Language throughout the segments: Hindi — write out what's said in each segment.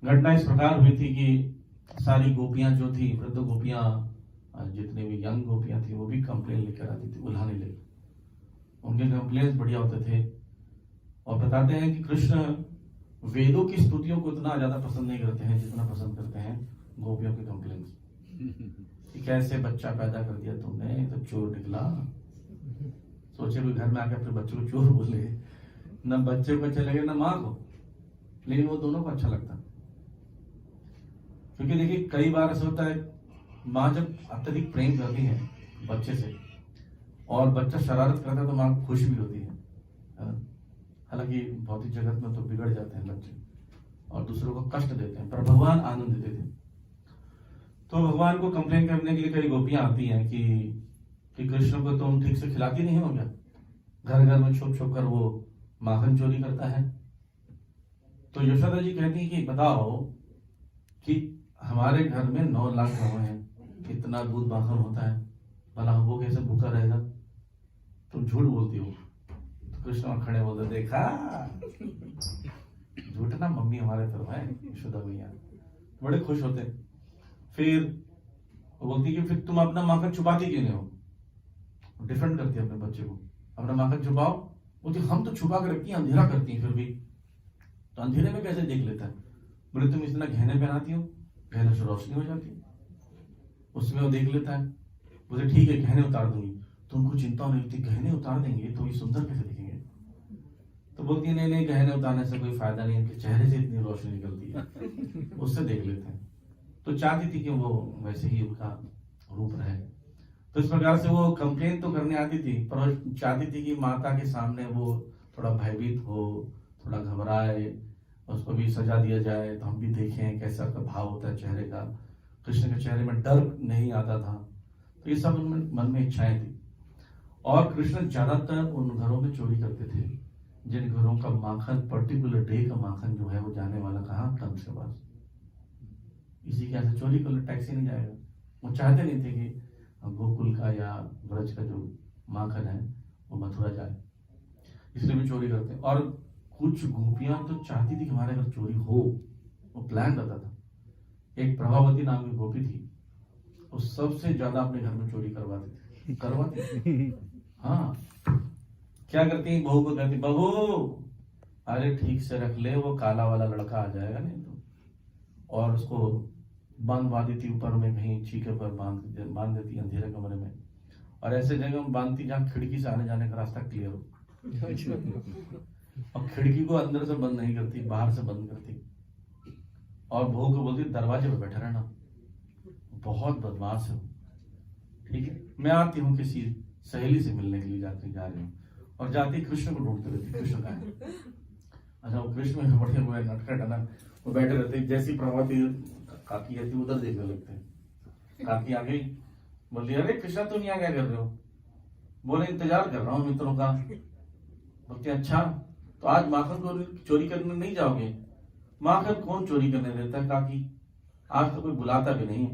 घटना इस प्रकार हुई थी कि सारी गोपियां जो थी, वृद्ध गोपियां, जितने भी यंग गोपियां थी, वो भी कंप्लेन लेकर आती थी उल्हाने लेकर। उनके कंप्लेन बढ़िया होते थे और बताते हैं कि कृष्ण वेदों की स्तुतियों को इतना ज्यादा पसंद नहीं करते हैं जितना पसंद करते हैं गोपियों के कंप्लेन कि कैसे बच्चा पैदा कर दिया तुमने, तो चोर निकला। सोचे कोई घर में आके अपने बच्चे को चोर बोले, न बच्चे को अच्छा लगे न माँ को, लेकिन वो दोनों को अच्छा लगता। क्योंकि देखिए कई बार ऐसा होता है, माँ जब अत्यधिक प्रेम करती है बच्चे से और बच्चा शरारत करता है तो माँ खुश भी होती है। हालांकि भौतिक जगत में तो बिगड़ जाते हैं बच्चे और दूसरों को कष्ट देते हैं, पर भगवान आनंद देते थे। तो भगवान को कंप्लेन करने के लिए कई गोपियां आती हैं कि कृष्ण को तुम ठीक से खिलाती नहीं हो क्या, घर घर में छुप छुप कर वो माखन चोरी करता है। तो यशोदा जी कहती है कि बताओ कि हमारे घर में 9 लाख गौ हैं, कितना दूध माखन होता है, भला वो कैसे भूखा रहेगा, तुम झूठ बोलती हो। तो कृष्ण खड़े बोलते, देखा झूठ ना मम्मी हमारे तरफ है यशोदा भैया, बड़े खुश होते। फिर वो बोलती कि फिर तुम अपना माखन छुपाती क्यों नहीं हो, डिफेंड करती है अपने बच्चे को, अपना माखन छुपाओ। बोलती हम तो छुपा के रखती हैं, अंधेरा करती हैं फिर भी, तो अंधेरे में कैसे देख लेता है। बोले तुम इतना गहने पहनाती हो, गहने से रोशनी हो जाती है, उसमें वो देख लेता है। बोले ठीक है गहने उतार दूंगी, तुमको चिंता नहीं होती, गहने उतार देंगे तो ये सुंदर कैसे दिखेंगे। तो बोलती है नहीं नहीं, गहने उतारने से कोई फायदा नहीं है, कि चेहरे से इतनी रोशनी निकलती है, उससे देख लेते हैं। तो चाहती थी कि वो वैसे ही उनका रूप रहे। तो इस प्रकार से वो कंप्लेन तो करने आती थी, पर चाहती थी कि माता के सामने वो थोड़ा भयभीत हो, थोड़ा घबराए, उसको भी सजा दिया जाए तो हम भी देखें कैसा का भाव होता है चेहरे का। कृष्ण के चेहरे में डर नहीं आता था। तो ये सब उनमें मन में इच्छाएं थी। और कृष्ण ज्यादातर उन घरों में चोरी करते थे जिन घरों का माखन, पर्टिकुलर डे का माखन जो है वो जाने वाला कहाँ, कंस के पास। इसी के यहाँ से चोरी कर, टैक्सी नहीं जाएगा। वो चाहते नहीं थे कि गोकुल का या ब्रज का जो माखन है वो मथुरा जाए, इसलिए भी चोरी करते। और कुछ गोपियां तो चाहती थी कि हमारे घर चोरी हो, वो प्लान करता था। एक प्रभावती नाम की गोपी थी, वो सबसे ज्यादा अपने घर में चोरी करवाती थी। हाँ, क्या करती, बहू को कहती, बहू अरे ठीक से रख ले, वो काला वाला लड़का आ जाएगा नहीं तो। और उसको बांध देती ऊपर में, कहीं चीखे पर बांध देती अंधेरे कमरे में, और ऐसे जगह में बांधती जहाँ खिड़की से आने जाने का रास्ता क्लियर हो। और खिड़की को अंदर से बंद नहीं करती, बाहर से बंद करती। और बहू को बोलती दरवाजे पे बैठा रहना, बहुत बदमाश है। ठीक है, मैं आती हूँ किसी सहेली से मिलने के लिए जा रही हूँ, और जाती कृष्ण को ढूंढती रहती, कृष्ण का है। अच्छा, वो कृष्ण में बढ़िया हुआ नटखट है ना, वो बैठे रहते, जैसी प्रभावती काकी आती उधर देखने लगते हैं। काकी आ गई, बोली अरे कृष्णा तुम यहाँ क्या कर रहे हो। बोले इंतजार कर रहा हूँ मित्रों का। बोलते अच्छा, तो आज माखन चोरी करने नहीं जाओगे। माखन कौन चोरी करने देता है काकी, आज तो कोई बुलाता भी नहीं।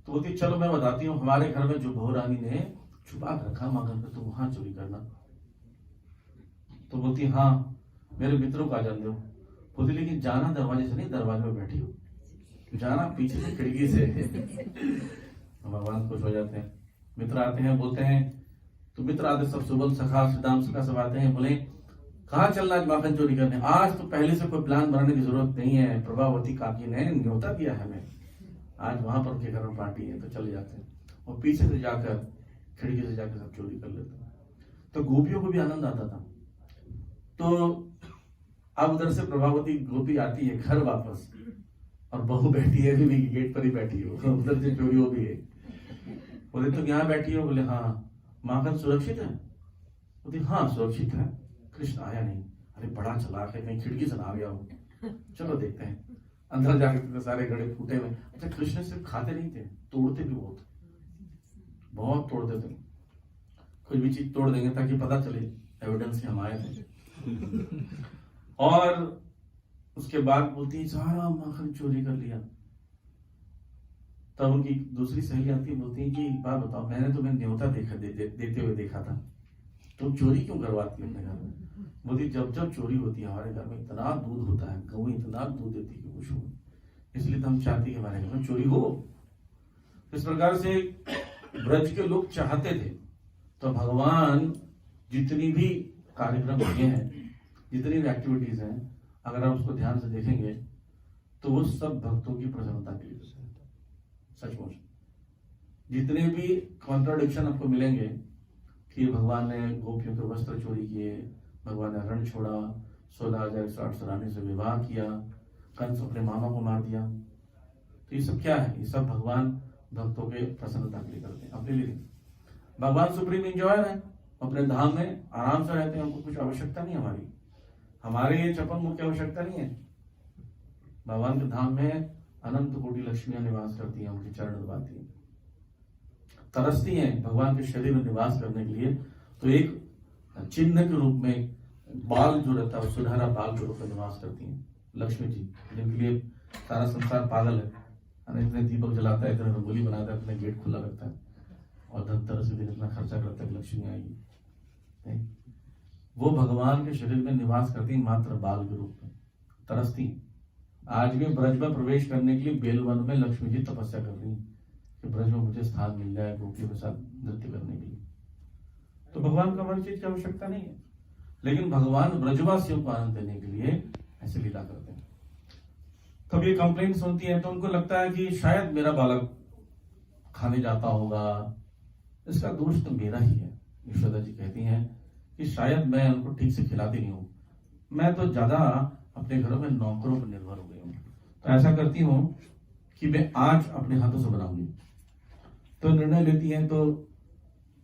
तो बोलती चलो मैं बताती हूँ, हमारे घर में जो बहू रानी ने छुपा कर रखा माखन को, तो वहां चोरी करना। तो बोलती हाँ, मेरे मित्रों को आ जाने दो। बोलती लेकिन जाना दरवाजे से नहीं, दरवाजे में बैठी हो, जाना पीछे से खिड़की से। भगवान खुश हो जाते हैं। मित्र आते हैं, बोलते हैं, तो मित्र आते सब सुबल सखा सुदाम सखा सब आते हैं, बोले कहाँ चलना आज माखन चोरी करने। आज तो पहले से कोई प्लान बनाने की जरूरत नहीं है, प्रभावती काकी ने न्योता दिया है हमें, आज वहां पर उनके घर में पार्टी है, तो चले जाते हैं। और पीछे से जाकर खिड़की से जाकर सब चोरी कर लेते हैं। तो गोपियों को भी आनंद आता था। तो अब उधर से प्रभावती गोपी आती है घर वापस, और बहू बैठी है अभी गेट पर ही बैठी हो, उधर से चोरी हो भी है। बोले तुम यहाँ बैठी हो। बोले हाँ, माखन सुरक्षित है। बोले हाँ सुरक्षित है, कृष्ण आया नहीं। अरे बड़ा चालाक है, कहीं खिड़की से ना आ गया हो, चलो देखते हैं। अंदर जाकर सारे गड़े फूटे हुए। अच्छा, कृष्ण सिर्फ खाते नहीं थे, तोड़ते भी बहुत तोड़ते थे। कुछ भी चीज तोड़ देंगे ताकि पता चले एविडेंस हम आए थे। और उसके बाद बोलती सारा माखन चोरी कर लिया। तब उनकी दूसरी सहेली आती, बोलती है कि एक बात बताओ, मैंने तुम्हें न्योता देते हुए देखा था, तुम चोरी क्यों करवाती हो अपने घर में। बोलती जब जब चोरी होती है हमारे घर में इतना दूध होता है, गऊ इतना दूध देती है कुछ। इसलिए तो हम चाहते हैं कि हमारे घर में चोरी हो। इस प्रकार से ब्रज के लोग चाहते थे। तो भगवान जितनी भी कार्यक्रम किए हैं, जितनी भी एक्टिविटीज हैं, अगर आप उसको ध्यान से देखेंगे तो वो सब भक्तों की प्रसन्नता के लिए सचमुच। जितने भी कॉन्ट्राडिक्शन आपको मिलेंगे कि भगवान ने गोपियों के वस्त्र चोरी किए, भगवान ने रण छोड़ा, 16,108 रानी से विवाह किया, कंस अपने मामा को मार दिया, तो ये सब क्या है? ये सब भगवान भक्तों के प्रसन्नता के लिए करते हैं, अपने लिए नहीं। भगवान सुप्रीम इंजॉयर है, अपने धाम में आराम से रहते हैं, उनको कुछ आवश्यकता नहीं हमारी, हमारे ये चपन मुख की आवश्यकता नहीं है। भगवान के धाम में अनंत कोटि लक्ष्मियां निवास करती हैं, उनके चरण दबाती हैं, तरसती हैं भगवान के शरीर में निवास करने के लिए। तो एक चिन्ह के रूप में बाल जो रहता है, सुनहरा बाल के रूप में निवास करती हैं लक्ष्मी जी, जिनके लिए सारा संसार पागल है। इतने दीपक जलाता है, इतने रंगोली बनाता है, इतने गेट खुला रखता है, और धनतेरस के दिन इतना खर्चा करता है कि लक्ष्मी आएगी। नहीं? वो भगवान के शरीर में निवास करती हैं मात्र बाल के रूप में, तरसती हैं। आज भी ब्रज में प्रवेश करने के लिए बेलवन में लक्ष्मी जी तपस्या कर रही हैं कि ब्रज में मुझे स्थान मिल जाए गोपियों के साथ नृत्य करने के लिए। तो भगवान को हमारी चीज की आवश्यकता नहीं है, लेकिन भगवान ब्रजवासियों को आनंद देने के लिए ऐसे लीला करते हैं। कभी कंप्लेंट सुनती है तो उनको लगता है कि शायद मेरा बालक खाने जाता होगा, इसका दोष तो मेरा ही है। यशोदा जी कहती हैं कि शायद मैं उनको ठीक से खिलाती नहीं हूँ, मैं तो ज्यादा अपने घरों में नौकरों पर निर्भर हो गई हूँ। तो ऐसा करती हूँ कि मैं आज अपने हाथों से बनाऊंगी। तो निर्णय लेती हैं, तो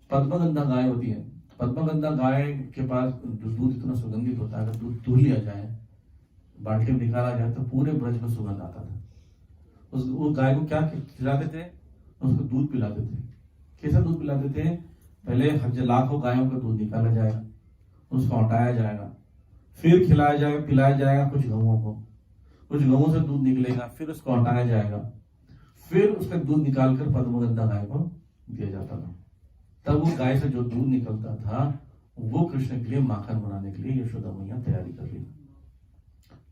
पद्मगंधा गाय होती है, पद्मगंधा गाय के पास जो दूध इतना सुगंधित होता है, अगर दूध दूह लिया जाए, बाल्टी में निकाला जाए, तो पूरे ब्रज में सुगंध आता था। वो गाय को क्या खिलाते थे? उसको दूध पिलाते थे। कैसा दूध पिलाते थे? पहले लाखों गायों का दूध निकाला जाएगा, उसको हटाया जाएगा, फिर खिलाया जाएगा, पिलाया जाएगा कुछ गौओं को, कुछ गौओं से दूध निकलेगा, फिर उसको हटाया जाएगा, फिर उसका दूध निकालकर पद्मगंधा गाय को दिया जाता था। तब वो गाय से जो दूध निकलता था वो कृष्ण के लिए माखन बनाने के लिए यशोदा मैया तैयारी कर रही।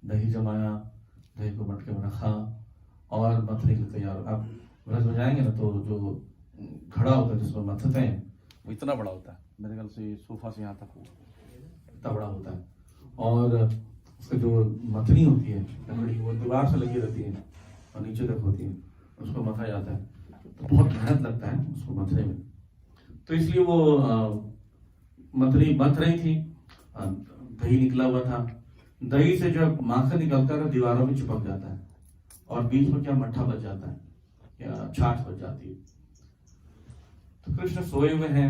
दही जमाया, दही को मटके में रखा और मथने के लिए तैयार। आप ब्रज में जाएंगे ना तो जो घड़ा होता है जिसमें मथते हैं वो इतना बड़ा होता है, मेरे ख्याल से सोफा से यहाँ तक इतना बड़ा होता है, और उसका जो मथनी होती है लकड़ी वो दीवार से लगी रहती है और नीचे तक होती है, उसको मथा जाता है, तो बहुत मेहनत लगता है उसको मथने में। तो इसलिए वो मथनी मथ रही थी, दही निकला हुआ था, दही से जब माखन निकलता है दीवारों में चिपक जाता है और बीच में क्या मट्ठा बच जाता है या छाछ बच जाती है। तो कृष्ण सोए हुए हैं,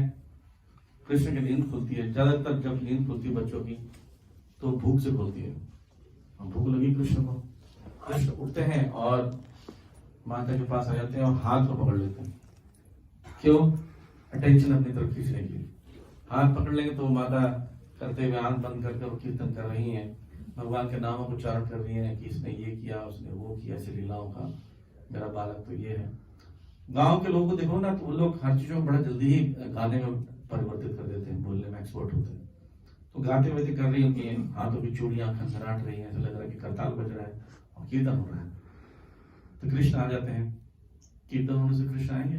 कृष्ण की नींद खुलती है। ज्यादातर जब नींद खुलती है बच्चों की तो भूख से खुलती है, और भूख लगी कृष्ण को, कृष्ण उठते हैं और माता के पास आ जाते हैं और हाथ को पकड़ लेते हैं। क्यों? अटेंशन अपनी तरफ खींचने के लिए। हाथ पकड़ लेंगे तो माता करते हुए आंख बंद करके वो कीर्तन कर रही हैं, भगवान के नामों को उच्चारण कर रही हैं कि इसने ये किया, उसने वो किया, ऐसी लीलाओं का, मेरा बालक तो ये है। गांव के लोगों को देखो ना तो वो लोग हर चीजों को बड़ा जल्दी ही गाने में परिवर्तित कर देते हैं, बोलने में एक्सपर्ट होते हैं। तो गाते हुए कर रही होती हैं, हाथों की चूड़ियां खनखनाट रही हैं, ऐसा लग रहा है कि करताल बज रहा है और कीर्तन हो रहा है। तो कृष्ण आ जाते हैं, कीर्तन होने से कृष्ण आएंगे?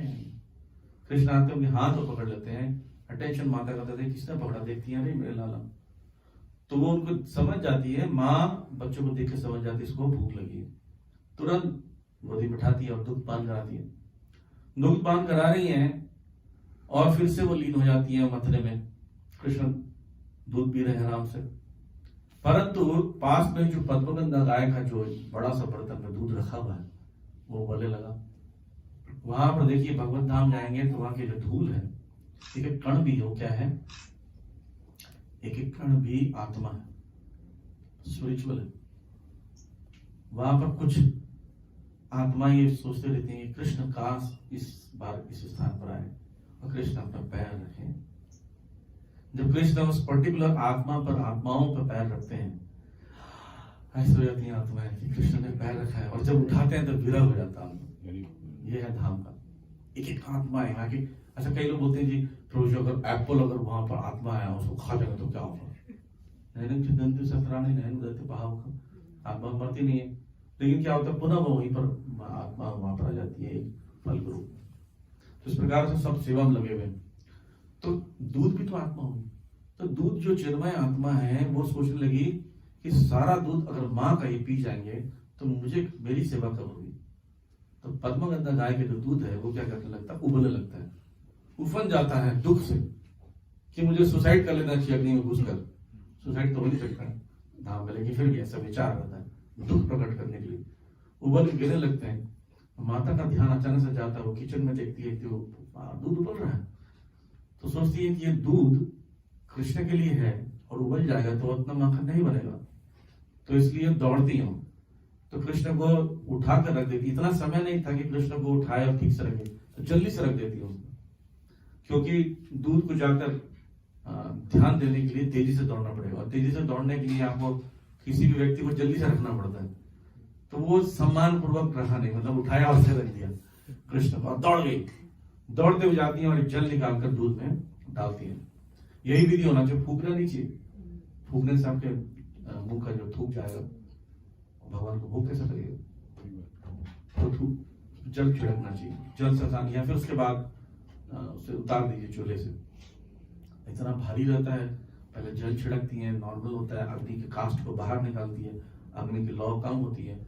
कृष्ण आते हैं, हाथ को पकड़ लेते हैं, अटेंशन माता करते थे, किसने पकड़ा, देखती है नहीं मेरे लाला। तो वो उनको समझ जाती है, माँ बच्चों को देख के समझ जाती है इसको भूख लगी है, तुरंत गोदी बिठाती है और दूध पान कराती है। दूध पान करा रही है और फिर से वो लीन हो जाती है मथने में। कृष्ण दूध पी रहे हैं आराम से, परंतु पास में जो पद्मगंधा गाय का जो बड़ा सा बर्तन में दूध रखा हुआ है वो उबलने लगा। वहां पर देखिए भगवत धाम जाएंगे तो वहां की जो धूल है, एक एक कण भी, वो क्या है, एक एक कण भी आत्मा है, स्पिरिचुअल है। वहां पर कुछ आत्मा ये सोचते रहते हैं कृष्ण काश इस बार इस स्थान पर आए और कृष्ण अपना पैर रखें। जब कृष्ण उस पर्टिकुलर आत्मा पर, आत्माओं पर पैर रखते हैं, ऐसे हो जाती है आत्माएं कि कृष्ण ने पैर रखा है, और जब उठाते हैं तो विरह हो जाता है। ये है धाम का, एक एक आत्मा है यहाँ की। अच्छा, कई लोग बोलते हैं जी प्रभु जी अगर एप्पल अगर वहां पर आत्मा आया उसको खा जाएगा तो क्या होगा? नैन चिदंती सतराणी नैन गति भाव, आत्मा मरती नहीं है। लेकिन क्या होता है, पुनः वो वहीं पर आत्मा वहां पर आ जाती है फल के रूप में। तो इस प्रकार से सब सेवा में लगे हुए। तो दूध भी तो आत्मा होगी। तो दूध जो चिन्मय आत्मा है वो सोचने लगी कि सारा दूध अगर माँ का ही पी जाएंगे तो मुझे मेरी सेवा कब होगी। तो पद्मगंधा गाय के जो दूध है वो क्या करने लगता है, उबलने लगता है, उफन जाता है दुख से कि मुझे सुसाइड कर लेना चाहिए अग्नि में घुसकर। सुसाइड तो हो नहीं सकता धाम में, लेकिन फिर भी ऐसा विचार आता है दुख प्रकट करने के लिए, उबल के गिरने लगते हैं। माता का ध्यान अचानक से जाता है, वो किचन में देखती है कि वो दूध उबल रहा है, तो सोचती है कि ये दूध कृष्ण के लिए है और उबल जाएगा तो उतना माखन नहीं बनेगा, तो इसलिए दौड़ती हूँ। तो कृष्ण को उठा कर रख देती, इतना समय नहीं था कि कृष्ण को उठाए और ठीक से रखे, तो जल्दी से रख देती हूँ, क्योंकि दूध को जाकर ध्यान देने के लिए तेजी से दौड़ना पड़ेगा, और तेजी से दौड़ने के लिए आपको किसी भी व्यक्ति को जल्दी से रखना पड़ता है। तो वो सम्मान पूर्वक रखा नहीं, मतलब उठाया और से रख दिया कृष्ण को, और दौड़ गई, दौड़ते हुए जाती है और जल निकालकर दूध में डालती है। यही विधि होना चाहिए, फूकना नहीं चाहिए, फूकने से आपके मुंह का जो थूक जाएगा, भगवान को भूख कैसे करिएगा, तो जल छिड़कना चाहिए, जल से, या फिर उसके बाद उसे उतार दीजिए चूल्हे से। इतना भारी रहता है, पहले जल छिड़कती है, नॉर्मल होता है, अग्नि के कास्ट को बाहर निकालती है, अग्नि की लौ कम होती है,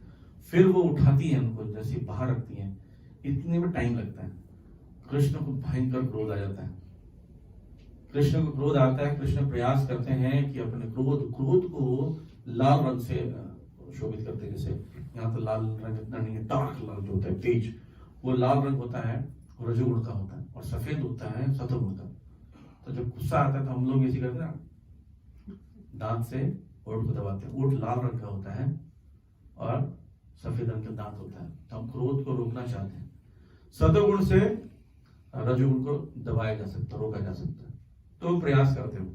फिर वो उठाती है उनको जैसे बाहर रखती है, इतने में टाइम लगता है। कृष्ण को भयंकर क्रोध आ जाता है, कृष्ण को क्रोध आता है। कृष्ण प्रयास करते हैं कि अपने क्रोध को लाल रंग से शोभित करते हैं, जैसे यहाँ तो लाल रंग इतना नहीं है, डार्क लाल जो होता है तेज, वो लाल रंग होता है, रजोगुण का होता है, और सफेद होता है सतोगुण का। तो जब गुस्सा आता है तो हम लोग ऐसे करते हैं ना, दांत से ओठ को दबाते हैं, ओठ लाल रंग का होता है और सफेद रंग का दांत होता है, तो हम क्रोध को रोकना चाहते हैं। सतोगुण से रजोगुण को दबाया जा सकता है, रोका जा सकता है, तो प्रयास करते हो।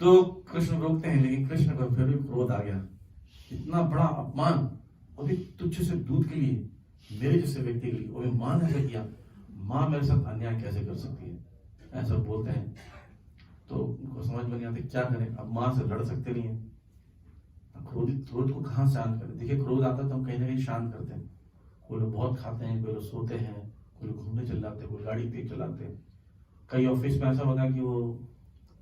तो कृष्ण रोकते हैं, लेकिन कृष्ण का फिर भी क्रोध आ गया, इतना बड़ा अपमान, और तुच्छ से दूध के लिए, मेरे जैसे व्यक्ति के लिए, और मां ने ऐसा किया, मां मेरे साथ अन्याय कैसे कर सकती है, ऐसा बोलते हैं। तो उनको समझ में नहीं आती क्या करें, अब मां से लड़ सकते नहीं है, क्रोध को कहाँ शांत करें। देखिए क्रोध आता तो हम कहीं ना कहीं शांत करते हैं, कोई लोग बहुत खाते हैं, कोई लोग सोते हैं, कोई लोग घूमने चल जाते हैं, कोई गाड़ी तेज चलाते हैं। कई ऑफिस में ऐसा होता है कि वो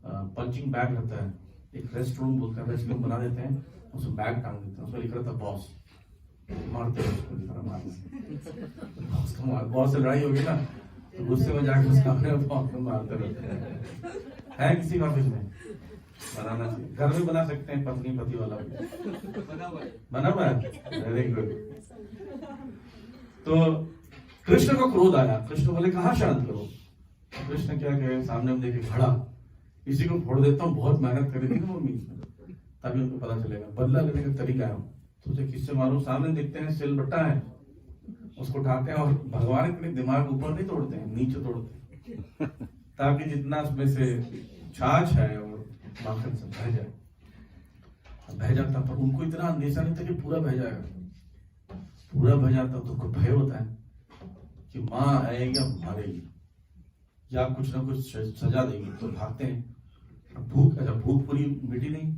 पंचिंग बैग रहता है, एक रेस्ट रूम बोलते हैं, रेस्ट रूम बना देते हैं, उसमें बैग टांग देते हैं, उसमें लिखा रहता है बॉस, मारते हैं उसको, बॉस से लड़ाई होगी ना, तो गुस्से में जाकर उसका बॉस को मारते रहते हैं। है किसी ऑफिस में बनाना चाहिए, घर में बना सकते हैं, पत्नी पति वाला बना हुआ है, वेरी गुड। तो कृष्ण को क्रोध आया, कृष्ण बोले कहाँ शांत करो। कृष्ण क्या कहे, सामने हम देखे घड़ा, इसी को फोड़ देता हूँ, बहुत मेहनत करी थी ना मम्मी, तभी उनको पता चलेगा, बदला लेने का तरीका है। सोचे किससे मारूं, सामने देखते हैं सिलबट्टा है, उसको उठाते हैं, और भगवान अपने दिमाग ऊपर नहीं तोड़ते हैं, नीचे तोड़ते हैं, ताकि जितना उसमें से छाछ है और माखन से बह जाए, बह जाता। पर उनको इतना अंदेशा नहीं था कि पूरा बह जाएगा, पूरा बह जाता तो उनको भय होता है कि माँ आएगी या मारेगी या कुछ ना कुछ सजा देगी, तो भागते हैं। भूख पूरी मिटी नहीं,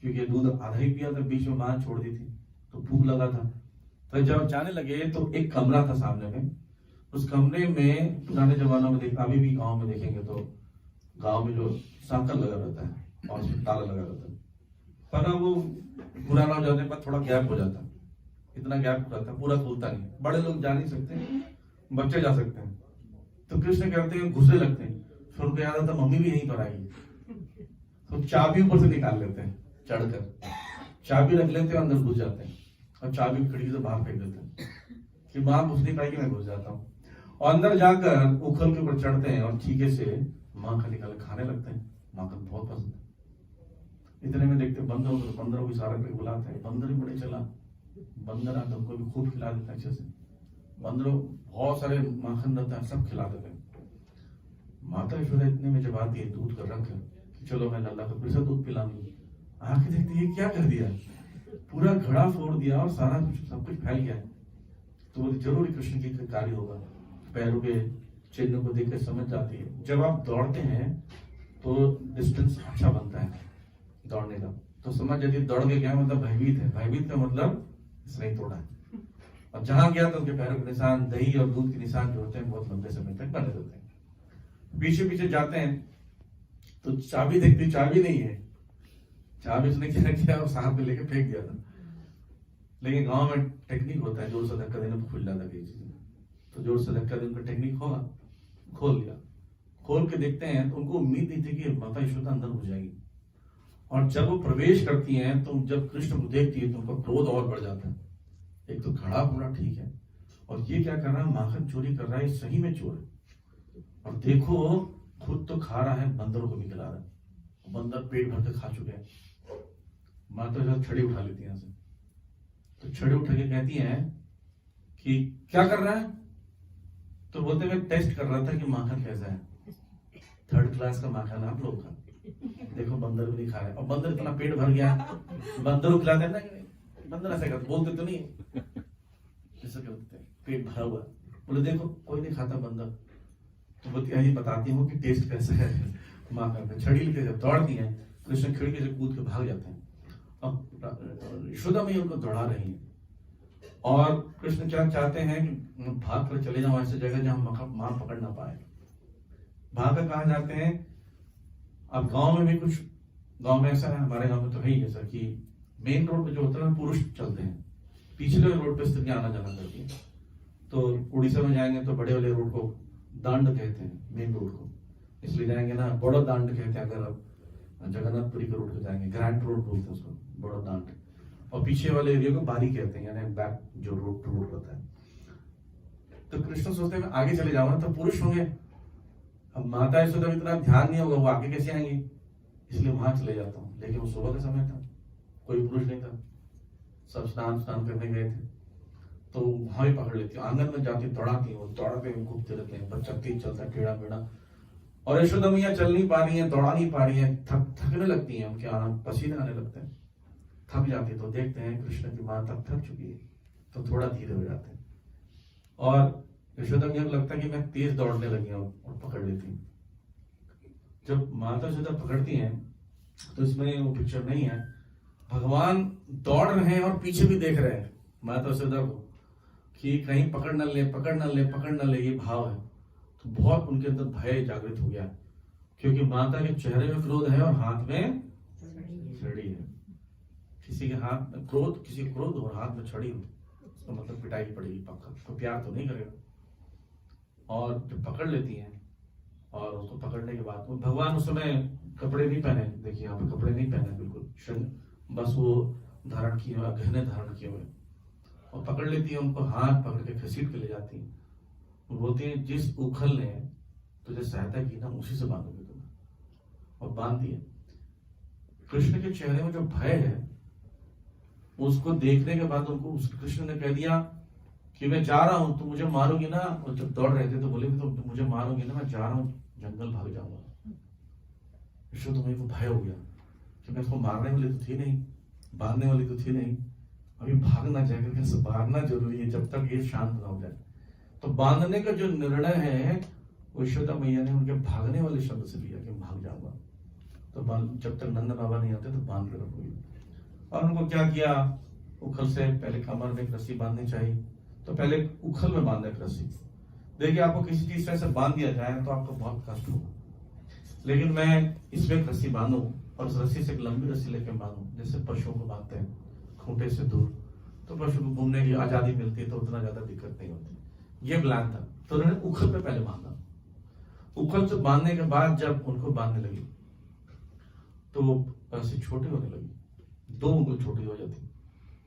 क्योंकि दूध आधा ही पिया था, बीच में मां छोड़ दी थी, तो भूख लगा था। तो जब जाने लगे तो एक कमरा था सामने में, उस कमरे में पुराने जमानों में अभी भी गांव में देखेंगे तो गांव में जो सांकल लगा रहता है और उसमें ताला लगा रहता है, पर वो पुराना हो जाने पर थोड़ा गैप हो जाता है, इतना गैप रहता है, पूरा खुलता नहीं, बड़े लोग जा नहीं सकते, बच्चे जा सकते हैं। तो कृष्ण कहते हैं घुसने लगते हैं, फिर उनको याद आता मम्मी भी यहीं पर आएगी, तो चाबी ऊपर से निकाल लेते हैं, चढ़कर चाबी रख लेते हैं, अंदर घुस जाते हैं, और चाबी खिड़की से बाहर फेंक देते हैं कि माँ घुस नहीं पाएगी, मैं घुस जाता हूँ। और अंदर जाकर उखल के ऊपर चढ़ते हैं और ठीके से माँ का निकाल खाने लगते हैं, माँ का बहुत पसंद है। इतने में देखते बंदरों को, बंदरों को इशारा करके बुलाते हैं, बंदर भी बड़े चला, बंदर आकर उनको भी खूब खिला देते हैं अच्छे से, बंदरों बहुत सारे माखन रहता है, सब खिला देते हैं। माता यशोदा इतने में जब आती है दूध का रंग कि चलो मैं लल्ला को फिर से दूध पिलाऊंगी, आके देखते ये क्या कर दिया, पूरा घड़ा फोड़ दिया और सारा कुछ सब कुछ फैल गया है। तो वो जरूर कृष्ण की कार्य होगा, पैरों के चिन्ह को देखकर समझ जाती है। जब आप दौड़ते हैं तो डिस्टेंस अच्छा बनता है दौड़ने का, तो समझ यदि दौड़ के गया मतलब भयभीत है, भयभीत का मतलब इसने ही तोड़ा है। और जहां गया तो उनके पैरों के निशान, दही और दूध के निशान जो होते हैं बहुत लंबे समय तक बने रहते हैं। पीछे पीछे जाते हैं तो चाबी देखती, चाबी नहीं है। चाबी उसने क्या किया, और साथ में लेके फेंक दिया था। लेकिन गांव में टेक्निक होता है, जोर से धक्का देने पर खुल जाता है। तो जोर से धक्का देने का टेक्निक होगा, खोल दिया। खोल के देखते हैं तो उनको उम्मीद नहीं थी कि माता यशोदा अंदर हो जाएगी। और जब वो प्रवेश करती हैं तो जब कृष्ण को देखती है तो उनका क्रोध और बढ़ जाता है। एक तो खड़ा पूरा ठीक है, और ये क्या कर रहा है, माखन चोरी कर रहा है, सही में चोर है। और देखो खुद तो खा रहा है, बंदरों को भी खिला रहा है। बंदर पेट भर के खा चुके हैं। माता जो छड़ी उठा लेती है यहाँ से, तो छड़ी उठा के कहती हैं कि क्या कर रहा है। तो बोलते मैं टेस्ट कर रहा था कि माखन कैसा है। 3rd क्लास का माखन है आप लोगों का, देखो बंदर भी नहीं खा रहे। और बंदर इतना पेट भर गया, बंदर को खिलाते ना, बंदर ऐसा करते, बोलते तो नहीं ऐसा करते, पेट भरा हुआ। बोले देखो कोई नहीं खाता बंदर। तो बोलती यही बताती हूँ कि टेस्ट कैसा है माखन का। छड़ी लेके जब दौड़ती है, कृष्ण खिड़की से कूद के भाग जाते हैं। अब यशोदा मैया उनको दौड़ा रही है, और कृष्ण क्या चाहते हैं कि भाग कर चले जाओ ऐसी जगह जहां मां पकड़ ना पाए। भाग कर कहा जाते हैं। अब गांव में भी कुछ, गांव में ऐसा है, हमारे गांव में तो है ही ऐसा कि मेन रोड पे जो होता है पुरुष चलते हैं, पिछले रोड पे स्त्रियां आना जाना करती है। तो उड़ीसा में जाएंगे तो बड़े वाले रोड को दांड कहते हैं, मेन रोड को इसलिए जाएंगे ना, बड़ा दांड कहते हैं। अगर आप जगन्नाथपुरी के रोड पे जाएंगे, ग्रैंड रोड बोलते हैं उसको, बड़ा दांड। और पीछे वाले एरिया को बारी कहते हैं, यानी बैक जो रोड टू रोड होता है। तो कृष्ण सोचते हैं आगे चले जाऊंगा तो पुरुष होंगे, अब माता यशोदा में इतना ध्यान नहीं होगा, वो आगे कैसे आएंगे, इसलिए वहां चले जाता हूँ। लेकिन वो सुबह का समय था, कोई पुरुष नहीं था, सब स्नान करने गए थे। तो वहां भी पकड़ लेती हूँ, आंगन में जाती दौड़ाती हूँ, दौड़ाते हुए घूमते रहते हैं, बच्चा तेज चलता है टेढ़ा मेढ़ा। और यशोदा मैया चल नहीं पा रही है, दौड़ा नहीं पा रही है, थकने लगती है, उनके पसीने आने लगते हैं, थक जाती। तो देखते हैं कृष्ण की मां तब थक चुकी है, तो थोड़ा धीरे हो जाते हैं। और यशोदा मैया को लगता है कि मैं तेज दौड़ने लगी हूँ, और पकड़ लेती हूँ। जब माता यशोदा पकड़ती हैं तो इसमें वो पिक्चर नहीं है, भगवान दौड़ रहे हैं और पीछे भी देख रहे हैं माता यशोदा को कि कहीं पकड़ न ले, पकड़ न ले, पकड़ न ले, ये भाव है। तो बहुत उनके अंदर भय जागृत हो गया, क्योंकि माता के चेहरे में क्रोध है और हाथ में छड़ी है। किसी के हाथ में क्रोध, किसी क्रोध और हाथ में छड़ी हो, उसका मतलब पिटाई पड़ेगी पक्का, तो प्यार तो नहीं करेगा। और जब पकड़ लेती हैं, और उसको पकड़ने के बाद भगवान उस समय कपड़े नहीं पहने, देखिए यहाँ पे कपड़े नहीं पहने बिल्कुल, बस वो धारण किए हुए, गहने धारण किए हुए, और पकड़ लेती है उनको, हाथ पकड़ के घसीट के ले जाती है। वो बोलती है जिस उखल ने तुझे सहायता की ना, उसी से बांधोगे तुम, और बांध दिए। कृष्ण के चेहरे में जो भय है उसको देखने के बाद उनको कृष्ण ने कह दिया कि मैं जा रहा हूं, तुम मुझे मारोगी ना। और जब दौड़ रहे थे तो बोले तो मुझे मारोगी ना, मैं जा रहा हूं, जंगल भाग जाऊंगा। यशोदा मैया को भय हो गया कि मैं इसको मारने वाली तो थी नहीं, बांधने वाली तो थी नहीं, अभी भागना चाहिए, कैसे भागना जरूरी है जब तक ये शांत ना हो जाए। तो बांधने का जो निर्णय है वो यशोदा मैया ने उनके भागने वाले शब्द से लिया कि भाग जाऊंगा। तो जब तक नंद बाबा नहीं आते तो बांध के रखोगी। और उनको क्या किया, उखल से पहले कमर में एक रस्सी बांधनी चाहिए, तो पहले उखल में बांधा एक रस्सी। देखिए आपको किसी चीज से ऐसे बांध दिया जाए तो आपको बहुत कष्ट होगा, लेकिन मैं इसमें एक रस्सी बांधू और उस रस्सी से एक लंबी रस्सी लेकर बांधू, जैसे पशुओं को बांधते हैं खूंटे से दूर, तो पशु को घूमने की आजादी मिलती है, तो उतना ज्यादा दिक्कत नहीं होती। ये प्लान था। तो उन्होंने उखल पे पहले बांधा। उखल से बांधने के बाद जब उनको बांधने लगी तो वो रस्सी छोटी होने लगी, 2 उंगल छोटी हो जाती।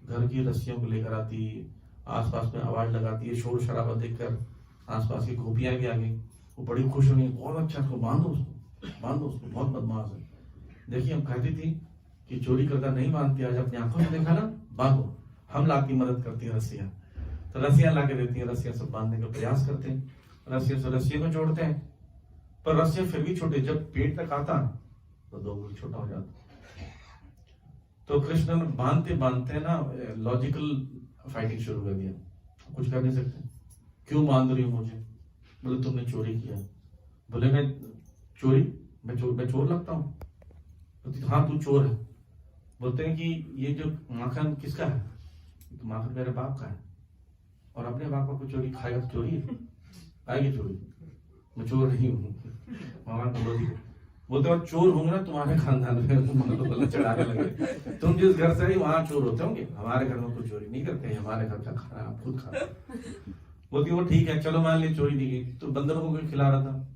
घर की रस्सियों को लेकर आती, आसपास में आवाज लगाती है, शोर शराबा देखकर आसपास की गोपियां भी आ गई। वो बड़ी खुश हुई, बहुत अच्छा, उसको बांधो, उसको बांधो, उसको बहुत बदमाश है। देखिए हम कहती थी कि चोरी करता नहीं बांधती, आज अपनी आंखों में देखा ना, बांधो, हम लाती मदद करती है रस्सियां। तो रस्सियां ला के देती है, रस्सियां सब बांधने का प्रयास करते हैं, रस्सियों से रस्सियों को जोड़ते हैं, पर रस्सियां फिर भी छोटे, जब पेट तक आता तो 2 उंगल छोटा हो जाता। तो कृष्ण ने बांधते बांधते ना लॉजिकल फाइटिंग शुरू कर दिया, कुछ कर नहीं सकते, क्यों बांध रही हो मुझे, बोले तुमने चोरी किया, बोले मैं चोरी, मैं चोर लगता हूँ, हाँ तू चोर है, बोलते हैं कि ये जो माखन किसका है, तो माखन मेरे बाप का है, और अपने बाप को चोरी खाएगा तो चोरी है, आएगी चोरी, मैं चोर नहीं हूँ। भगवान को बोलते हो चोर होंगे ना तुम्हारे खानदान में चढ़ाने लगे, तुम जिस घर से आई वहां चोर होते होंगे, हमारे घर में कोई चोरी नहीं करते, हमारे घर का खाना आप खुद खा। बोलती वो ठीक है चलो मान ली चोरी नहीं गई, तो बंदरों को कोई खिला रहा था।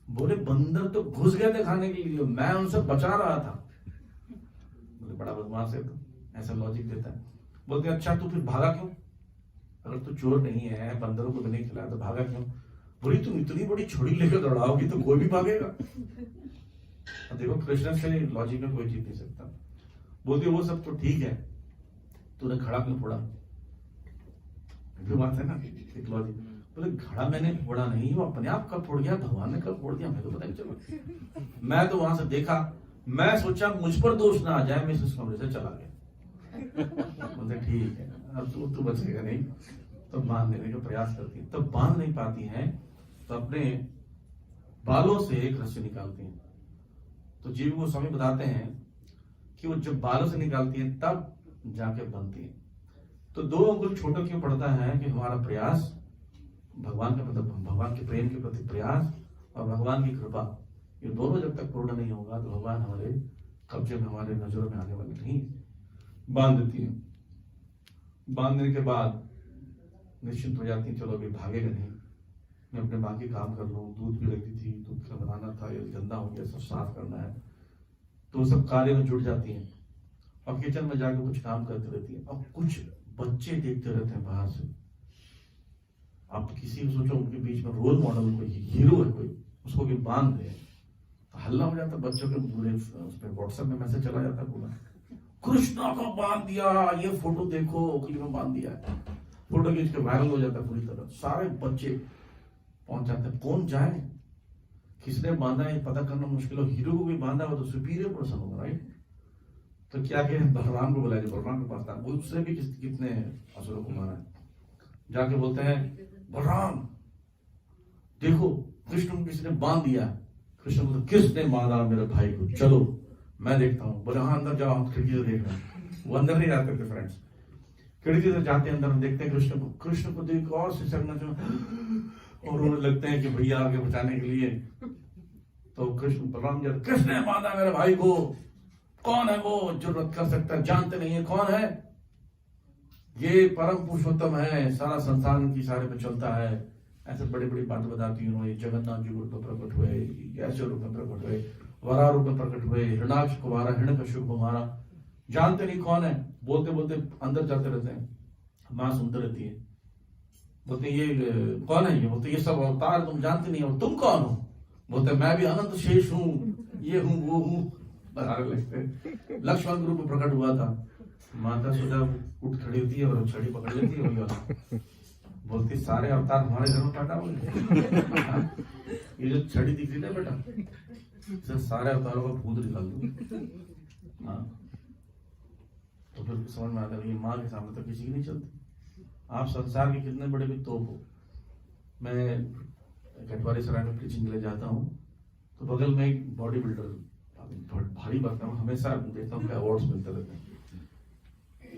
बोले बंदर तो घुस गए थे खाने के लिए, मैं उनसे बचा रहा था। बोले बड़ा बदमाश है तो, ऐसा लॉजिक देता है। बोलते अच्छा तू फिर भागा क्यों, अगर तू चोर नहीं है, बंदरों को नहीं खिलाया तो भागा क्यों। बोली तुम इतनी बड़ी छुरी लेकर दौड़ाओगी तो कोई भी भागेगा। देखो कृष्ण से लॉजिक में कोई जीत नहीं सकता। बोलती वो सब तो ठीक है, तूने खड़ा क्यों फोड़ा, जो बात है ना एक लॉजिक। बोले घड़ा मैंने फोड़ा नहीं, वो अपने आप कब फोड़ गया, भगवान ने कब फोड़ दिया, मैं तो पता नहीं चला। मैं तो वहां से देखा, मैं सोचा मुझ पर दोष ना आ जाए, मैं इस कमरे से चला गया। बोलते ठीक है अब तू बचेगा नहीं, तो बांध देने का प्रयास करती है, तो बांध नहीं पाती है तो अपने बालों से एक रस्सी निकालती है। तो जीव गोस्वामी बताते हैं कि वो जब बालों से निकालती है तब जाके बनती है। तो 2 अंगुल छोटा क्यों पड़ता है कि हमारा प्रयास भगवान के प्रति, भगवान के प्रेम के प्रति प्रयास और भगवान की कृपा, ये दोनों जब तक पूर्ण नहीं होगा तो भगवान हमारे कब्जे में, हमारे नजरों में आने वाले नहीं। बांध देती है, बांधने के बाद निश्चिंत हो जाती है, चलो अभी भागेगा नहीं, मैं अपने बाकी काम कर लूँ। दूध भी रखी थी, दूध का बनाना था, ये गंदा हो गया, सब साफ करना है, तो सब कार्य में जुट जाती हैं और किचन में जाकर कुछ काम करती रहती है। अब कुछ बच्चे देखते रहते हैं बाहर से, आप किसी को सोचो उनके बीच में रोल मॉडल कोई हीरो है कोई, उसको भी बांध दे तो हल्ला हो जाता, बच्चों के पूरे उसमें व्हाट्सएप में मैसेज चला जाता पूरा, कृष्णा को बांध दिया, ये फोटो देखो ओखली में बांध दिया है, फोटो खींच के वायरल हो जाता पूरी तरह, सारे बच्चे पहुंच जाते हैं। कौन जाए, किसने बांधा है पता करना मुश्किल हो, हीरो को भी बांधा हो तो सुपीरियर पर्सन होगा राइट। तो क्या कहें, बलराम को बुलाया, बलराम के पास था, वो उससे भी कितने असुरों को मारा है। जाके बोलते हैं बलराम देखो कृष्ण को किसने बांध दिया। कृष्ण को किसने बांधा मेरे भाई को, चलो मैं देखता हूँ। बोले हाँ अंदर जाओ, हम खिड़की से देख रहे हैं। वो अंदर नहीं जाते थे फ्रेंड्स, खिड़की से जाते अंदर, हम देखते हैं कृष्ण को देख और सिसकना जो और रोने लगते हैं कि भैया आगे बचाने के लिए। तो कृष्ण बलराम जब किसने बांधा मेरे भाई को, कौन है वो जरूरत कर सकता है, जानते नहीं है कौन है, ये परम पुरुषोत्तम है, सारा संसार की सारे पे चलता है। ऐसे बड़ी बड़ी बातें बताती हूँ, जगन्नाथ जी रूप में प्रकट हुए, ऐसे रूप में प्रकट हुए, वरा रूप में प्रकट हुए, हिरणाक्ष को मारा, हिरण्यकश्यप को मारा, जानते नहीं कौन है। बोलते बोलते अंदर जाते रहते हैं, माँ सुनते रहती है, बोलते ये कौन है, ये बोलते ये सब अवतार तुम जानते नहीं हो, तुम कौन हो। बोलते मैं भी अनंत शेष हूँ, ये हूँ वो हूँ, बताने लगते। लक्ष्मण के रूप में प्रकट हुआ था, माता सुधा उठ खड़ी होती है और छड़ी पकड़ लेती है, बोलती सारे अवतार हमारे घर में पैदा हुए, ये जो छड़ी दिख रही है बेटा, सारे अवतारों का भूत निकाल दूं। हाँ तो फिर समझ में आता है, ये माँ के सामने तो किसी की नहीं चलती। आप संसार के कितने बड़े भी तोप हो। मैं कटवारी सराय में प्रीचिंग के लिए जाता हूँ, तो बगल में एक बॉडी बिल्डर भारी बर्तन, हमेशा देखता हूँ अवार्ड्स मिलते रहते हैं।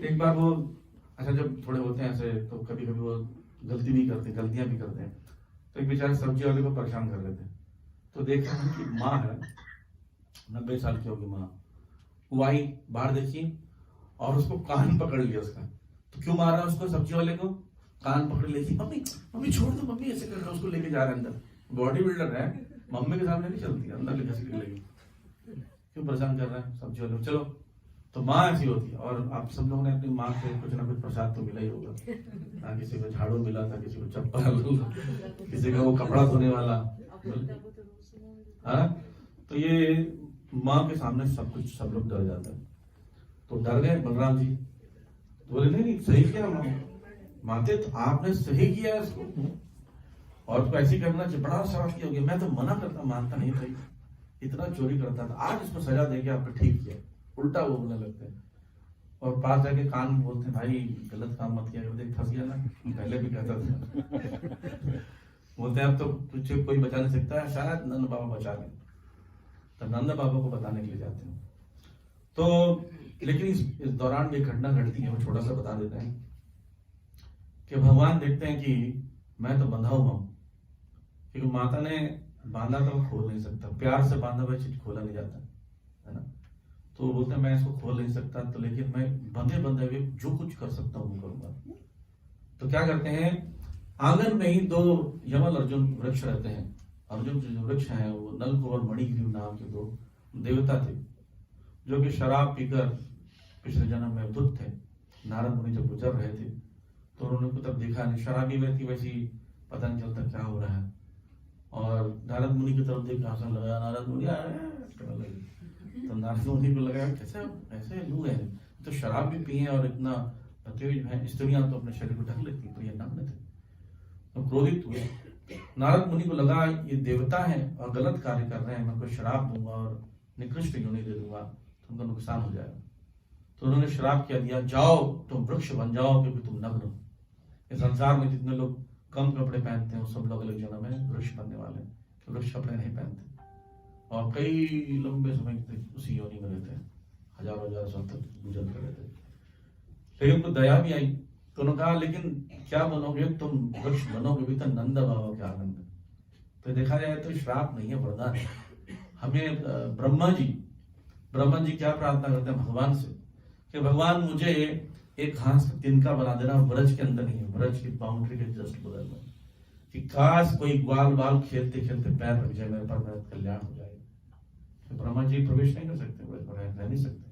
एक बार वो अच्छा जब थोड़े होते हैं ऐसे, तो कभी कभी वो गलतियां भी करते हैं, तो एक बेचारे सब्जी वाले को परेशान कर लेते हैं। तो देखा हम कि माँ है, 90 साल की होगी माँ, वो आई बाहर देखी और उसको कान पकड़ लिया उसका। तो क्यों मार रहा है उसको, सब्जी वाले को कान पकड़ लेती, मम्मी मम्मी छोड़ दो, मम्मी ऐसे कर रहा है, उसको लेके जा रहे हैं अंदर। बॉडी बिल्डर है, मम्मी के सामने नहीं चलती, अंदर लेके से लेगी, क्यों परेशान कर रहा है सब्जी वाले को। चलो तो माँ ऐसी होती है। और आप सब लोगों ने अपनी माँ से कुछ ना कुछ प्रसाद तो मिला ही होगा ना, किसी को झाड़ू मिला था, किसी को चप्पल, किसी का वो कपड़ा धोने वाला। हाँ तो ये माँ के सामने सब कुछ, सब लोग डर जाते हैं। तो डर गए बलराम जी, तो बोले नहीं सही किया माते, तो आपने सही किया इसको, और तो ऐसी करना चाहिए, बड़ा शरारती हो गया, मैं तो मना करता, मानता नहीं था, इतना चोरी करता था, आज इसको सजा देके आपने ठीक किया। उल्टा वो बोलने लगते हैं और पास जाके कान में बोलते हैं, भाई गलत काम मत किया, देख फंस गया ना, पहले भी कहता था। बोलते हैं अब तो तुझे कोई बचा नहीं सकता है, शायद नंद बाबा बचा लें। तो नंद बाबा को बताने के लिए जाते हैं। तो लेकिन इस दौरान एक घटना घटती है, वो छोटा सा बता देते हैं कि भगवान देखते हैं कि मैं तो बंधा हुआ हूं, क्योंकि माता ने बांधा तो वो खोल नहीं सकता, प्यार से बांधा हुआ चीज खोला नहीं जाता है ना। तो वो बोलते हैं मैं इसको खोल नहीं सकता, तो लेकिन मैं बंधे बंधे हुए जो कुछ कर सकता हूँ वो करूंगा। तो क्या करते हैं, आंगन में ही दो यमल अर्जुन वृक्ष रहते हैं। अर्जुन जो वृक्ष हैं वो नलकुबर मणिग्रीव नाम के दो देवता थे, जो कि शराब पीकर पिछले जन्म में अवधुत थे। नारद मुनि जब गुजर रहे थे तो उन्होंने को तब देखा नहीं, शराबी व्यक्ति वैसी पता नहीं चलता क्या हो रहा है, और नारद मुनि की तरफ देख हंसने लगा। नारद मुनि तो नारद मुनि को लगा कैसे ऐसे लोग हैं, तो शराब भी पिए और इतना तेज है, स्त्रियां तो अपने शरीर को ढक लेती, तो ये नग्न थे। तो क्रोधित हुए। नारद मुनि को लगा ये देवता है और गलत कार्य कर रहे हैं, मैं कोई शराब दूंगा और निकृष्ट योनि दे दूंगा तो उनका नुकसान हो जाएगा। तो उन्होंने श्राप किया दिया, जाओ तुम वृक्ष बन जाओ, क्योंकि तुम नग्न हो। इस संसार में जितने लोग कम कपड़े पहनते हैं वो सब लोग अगले जन्म में वृक्ष बनने वाले हैं, तो वृक्ष कपड़े नहीं पहनते और कई लंबे समय तक उसी योनि में रहते हैं, हजारों हजार साल तक गुजर कर रहते हैं। लेकिन उनको दया भी आई, तो उन्होंने कहा लेकिन क्या बनोगे तुम, वृक्ष बनोगे भी तो नंद बाबा के आंगन में। तो देखा जाए तो श्राप नहीं है, वरदान है। हमें ब्रह्मा जी क्या प्रार्थना करते हैं भगवान से कि भगवान मुझे एक घास का तिनका बना देना, ब्रज के अंदर नहीं है, ब्रज की बाउंड्री के जस्ट बगल में, कि काश कोई ग्वाल बाल खेलते खेलते पैर रख जाए मेरे पर, मेरा कल्याण हो जाए। तो ब्रह्मा जी प्रवेश नहीं कर सकते, ब्रज पर रह नहीं सकते।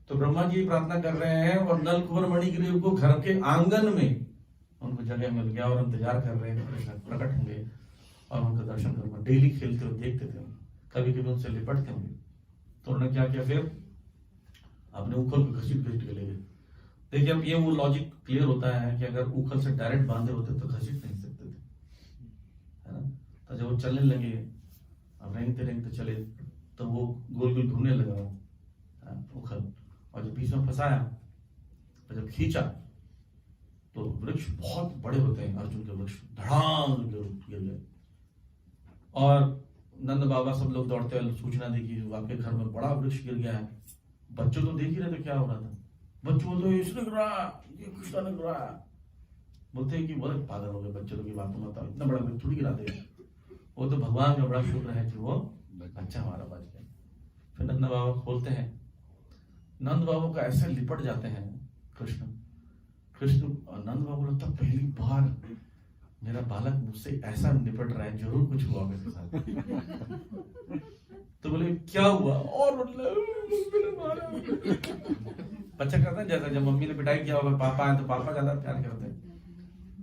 तो ब्रह्मा जी प्रार्थना कर रहे हैं और नलकुबर मणिग्रीव को घर के आंगन में उनको जगह मिल गया और इंतजार कर रहे हैं कृष्ण प्रकट होंगे और उनका दर्शन करूंगा। डेली खेलते हुए देखते थे, कभी कभी उनसे लिपटते होंगे। तो उन्होंने क्या किया, फिर अपने उखल को घसीट घसीट के ले गए। देखिए अब ये वो लॉजिक क्लियर होता है कि अगर उखल से डायरेक्ट बांधे होते तो घसीट नहीं सकते थे, है ना। तो जब वो चलने लगे, अब रेंगते रेंगते चले, तो वो गोल गोल घूमने लगा उखल, और जब बीच में फंसाया और जब खींचा तो वृक्ष बहुत बड़े होते हैं, अर्जुन के वृक्ष धड़ाम गिर गए। और नंद बाबा सब लोग दौड़ते हुए सूचना दी कि आपके घर में बड़ा वृक्ष गिर गया है। बच्चों तो देख ही रहे थे क्या हो रहा था, बच्चों बोलते इसने गिरा, ये कृष्णा ने गिरा। बोलते हैं कि बहुत पागल हो गए बच्चे लोग की बातों में, इतना बड़ा वृक्ष थोड़ी गिरा देगा, वो तो भगवान का बड़ा शुक्र है कि वो बच्चा हमारा बच गया। फिर नंद बाबा खोलते हैं, नंद बाबू का ऐसे लिपट जाते हैं कृष्ण और नंद बाबू लगता पहली बार मेरा बालक मुझसे ऐसा निपट रहा है, जरूर कुछ हुआ मेरे साथ। तो बोले क्या हुआ, और बच्चा कहता है जैसा जब मम्मी ने पिटाई किया होगा, पापा है तो पापा ज्यादा प्यार करते हैं,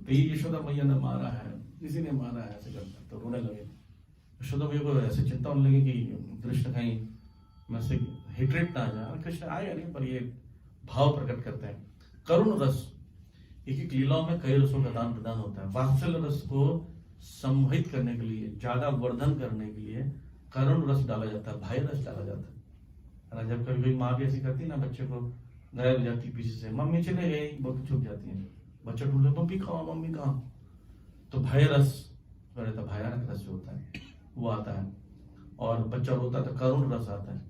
तो ये यशोदा मैया ने मारा है, किसी ने मारा है, ऐसे करता है। तो रोने लगे। यशोदा मैया को ऐसे चिंता होने लगी कि कृष्ण कहीं मैं से हिटरेट ना आ जाए। कृष्ण आएगा नहीं, पर ये भाव प्रकट करते हैं करुण रस। एक लीलाओं में कई रसों का दान प्रदान होता है। वात्सल्य रस को संमोहित करने के लिए, ज्यादा वर्धन करने के लिए करुण रस डाला जाता है, भाई रस डाला जाता है ना। जब कभी कोई माँ भी ऐसी करती है ना, बच्चे को गायब हो जाती पीछे से, मम्मी चले गई, बहुत छुप जाती है, बच्चा ढूंढे मम्मी कहाँ, तो भय रस रहता, भयानक रस जो होता है वो आता है, और बच्चा रोता तो करुण रस आता है।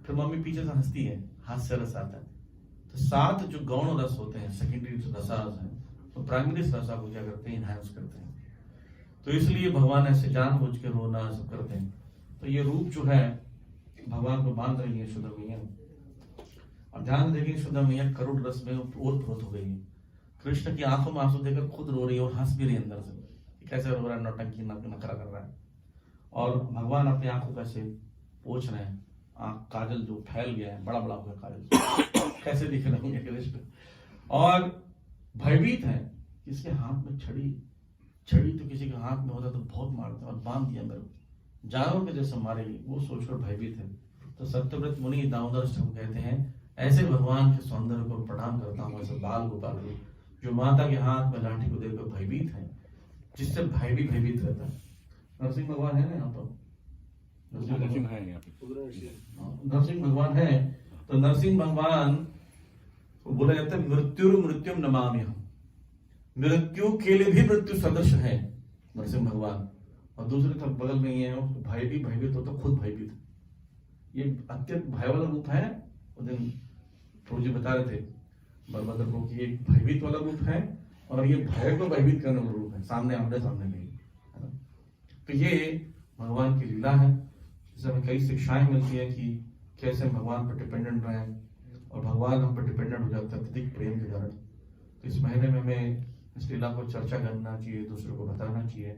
फिर मम्मी पीछे से हंसती है, हास्य रस आता है। तो 7 जो गौण रस होते हैं, सेकेंडरी रसास हैं, तो प्राइमरी रसा को क्या करते हैं, इनहांस करते हैं। तो इसलिए भगवान ऐसे जानबूझ के रोना सब करते हैं। तो ये रूप जो है भगवान को बांध रही है यशोदा मैया, और ध्यान देखें यशोदा मैया करुण रस में ओतप्रोत हो गई है। कृष्ण की आंखों में आंसू देकर खुद रो रही है और हंस भी रही है अंदर से, कैसे रो रहा है, नौटंकी नखरा कर रहा है। और भगवान अपनी आंखों का से पोछ रहे हैं, आंख काजल जो फैल गया है, बड़ा बड़ा हो गया काजल, कैसे दिख रहे होंगे कृष्ण। और भयभीत है, किसके हाथ में छड़ी तो किसी के हाथ में होता तो बहुत मारता, और बांध दिया मेरे को, जानवर के जैसे मारेगी, वो सोचकर भयभीत है। तो सत्यव्रत मुनि दामोदर अष्टकम कहते हैं, ऐसे भगवान के सौंदर्य को प्रणाम करता हूँ, ऐसे बाल गोपाल को जो माता के हाथ में लाठी को देकर भयभीत है, जिससे भाई भी भयभीत रहता है। नरसिंह भगवान है ना यहाँ पर, नरसिंह भगवान है। तो नरसिंह भगवान बोला जाता है मृत्युम नमामि हम, मृत्यु के लिए भी मृत्यु सदृश है नरसिंह भगवान। और दूसरे तरफ बगल में ये है, भाई भी भयभीत हो तो खुद भयभीत। ये अत्यंत भय वाला रूप है। उस दिन प्रभु जी बता रहे थे बलभद्र प्रभु की एक भयभीत वाला रूप है और ये भय को भयभीत करने वाला रूप है, सामने आमने सामने नहीं, है ना। तो ये भगवान की लीला है। इससे हमें कई शिक्षाएं मिलती है कि कैसे हम भगवान पर डिपेंडेंट रहें और भगवान हम पर डिपेंडेंट हो जाता है अत्यधिक प्रेम के कारण। तो इस महीने में हमें इस लीला को चर्चा करना चाहिए, दूसरों को बताना चाहिए।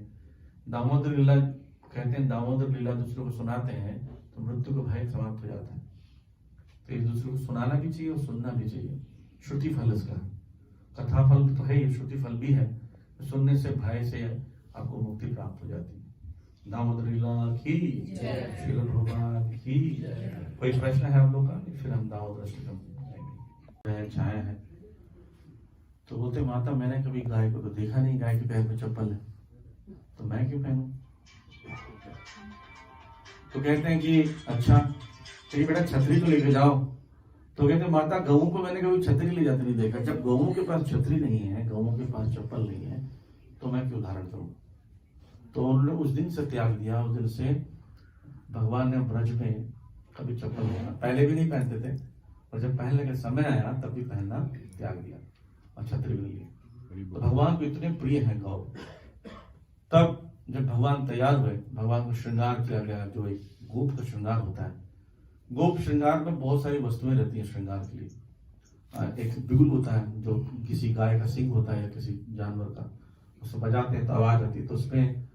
दामोदर लीला कहते हैं, दामोदर लीला दूसरों को सुनाते हैं तो मृत्यु का भय समाप्त हो जाता है। तो एक दूसरे को सुनाना भी चाहिए और सुनना भी चाहिए। श्रुति फल इसका है, कथा फल तो है ही, श्रुति फल भी है। सुनने से भय से आपको मुक्ति प्राप्त हो जाती है। दामोदर लीला की श्रील प्रभुपाद की। कोई प्रश्न है आप लोग का? फिर हम दामोदर अष्टकम छाए हैं। तो बोलते माता मैंने कभी गाय को तो देखा नहीं, गाय के पैर में चप्पल है तो मैं क्यों पहनूं? तो कहते हैं कि अच्छा चलिए बेटा छतरी तो लेके जाओ। तो कहते हैं माता गऊ को मैंने कभी छतरी ले जाते नहीं देखा। जब गऊ के पास छतरी नहीं है, गऊ के पास चप्पल नहीं है, तो मैं क्यों धारण करूं? तो उन्होंने उस दिन से त्याग दिया। उस दिन से भगवान ने ब्रज में कभी चप्पल नहीं, पहले भी नहीं पहनते थे और जब पहनने का समय आया तब भी पहनना त्याग दिया और छतरी भी नहीं। तो भगवान को इतने प्रिय है गौ। तब जब भगवान तैयार हुए, भगवान को श्रृंगार किया गया, जो एक गोप का श्रृंगार होता है। गोप श्रृंगार में बहुत सारी वस्तुएं रहती हैं श्रृंगार के लिए। एक बिगुल होता है जो किसी गाय का सिंग होता है या किसी जानवर का, उसको बजाते हैं तो आवाज आती है। तो उसमें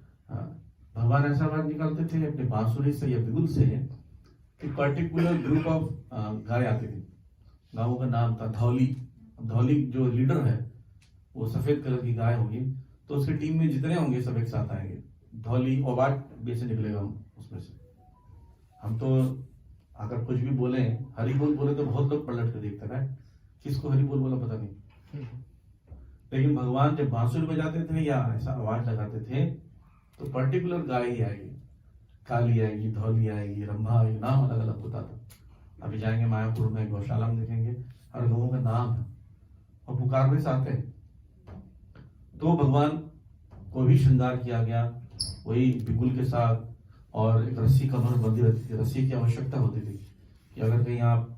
भगवान ऐसा आवाज निकालते थे अपने बांसुरी से या बिगुल से कि पर्टिकुलर ग्रुप ऑफ गाय आती थी। गायों का नाम था धौली। धौली जो लीडर है वो सफेद कलर की गाय होगी, तो उसकी टीम में जितने होंगे सब एक साथ आएंगे। धौली आवाज बेसे निकलेगा उसमें से। हम तो अगर कुछ भी बोले, हरि बोल बोले तो बहुत लोग पलट कर देखते हैं किसको हरि बोल बोला पता नहीं। लेकिन भगवान जब बांसुरी बजाते थे या ऐसा आवाज लगाते थे तो पर्टिकुलर गाय ही आएगी, काली आएगी, धौली आएगी, रंभा आएगी, नाम अलग अलग होता था। अभी जाएंगे मायापुर में गौशाला में देखेंगे हर गऊ का नाम है और पुकारने से आते हैं। तो भगवान को भी श्रृंगार किया गया वही बिगुल के साथ, और एक रस्सी कमर में बंधी रहती थी। रस्सी की आवश्यकता होती थी कि अगर कहीं आप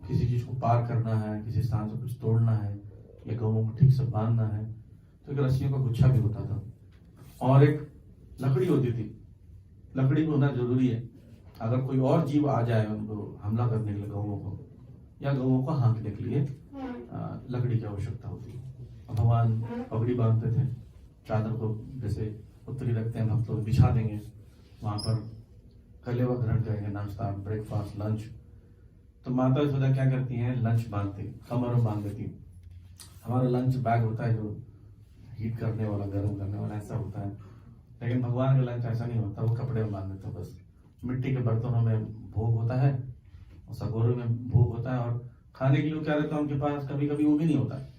किसी चीज को पार करना है, किसी स्थान से कुछ तोड़ना है या गऊ को ठीक से बांधना है, तो एक रस्सियों का गुच्छा भी होता था और एक लकड़ी होती थी। लकड़ी भी होना जरूरी है, अगर कोई और जीव आ जाए उनको हमला करने के लिए, गऊ को या गऊ को हाँकने के लिए लकड़ी की आवश्यकता होती है। भगवान पगड़ी बांधते थे, चादर को जैसे उत्तरी रखते हैं भक्त लोग बिछा देंगे, वहां पर कलेवा ग्रहण करेंगे, नाश्ता, ब्रेकफास्ट, लंच। तो माता यशोदा क्या करती हैं, लंच बांधती, कमर में बांध देती। हमारा लंच बैग होता है जो हीट करने वाला, गर्म करने वाला, ऐसा होता है। लेकिन भगवान का लंच ऐसा नहीं होता, वो कपड़े में बांध देते हैं बस। मिट्टी के बर्तनों में भोग होता है और सगोरे में भोग होता है, और खाने के लिए क्या रहता है उनके पास, कभी कभी वो भी नहीं होता है।